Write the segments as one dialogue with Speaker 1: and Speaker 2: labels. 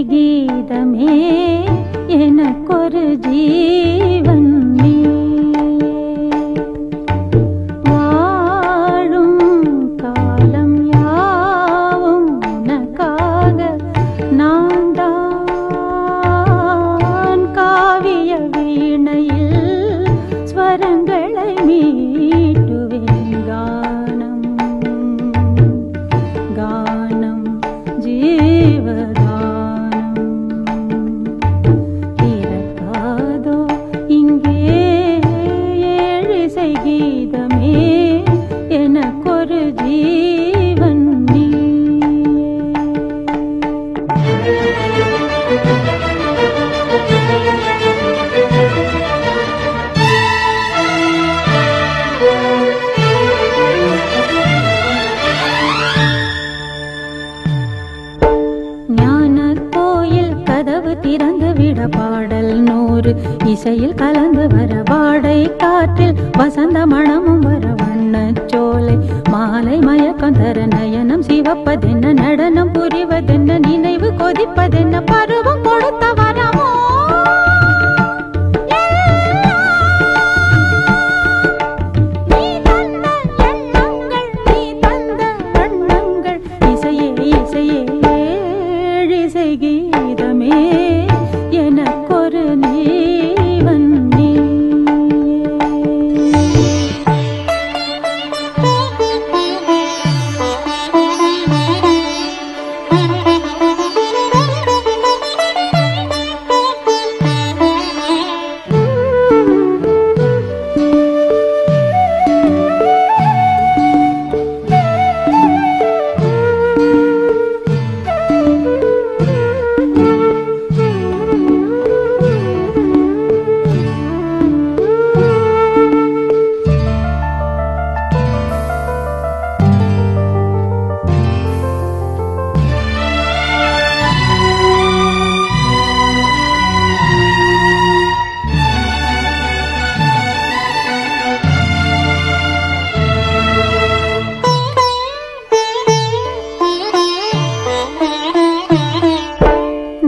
Speaker 1: கீதமே எனக்கொரு ஜீவன் நீ வாழும் காலம் யாவும் உனக்காக நான் தான் காவிய வீணையில் ஸ்வரங்களை மீட்டுவேன் கானம் கானம் ஜீவதா கீதமே எனக்கொரு ஜீவன் நீ ஞான கோயில் கதவு திறந்து விட பாடல் 100 இசையில் கலந்து வர வாடை காற்றில் வசந்த மணமும் வர வண்ணச்சோலை மாலை மயக்கம் தர நயனம் சிவப்பதென்ன நடனம் புரிவதென்ன நினைவு கொதிப்பதென்ன பருவம் கொடுத்த வரமோ நீ தந்த எண்ணங்கள் நீ தந்த வண்ணங்கள் இசையே இசையே இசை கீதமே எனக்கொரு நீவன் நீ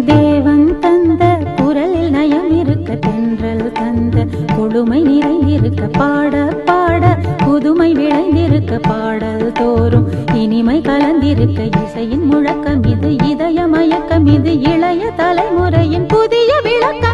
Speaker 1: தேவன் தந்த குரலில் நயம் இருக்க தென்றல் தந்த கொடுமை நிறைந்திருக்க பாட பாட புதுமை விளைந்திருக்க பாடல் தோறும் இனிமை கலந்திருக்க இசையின் முழக்கம் இது இதய மயக்கம் இது இளைய தலைமுறையின் புதிய விளக்கம்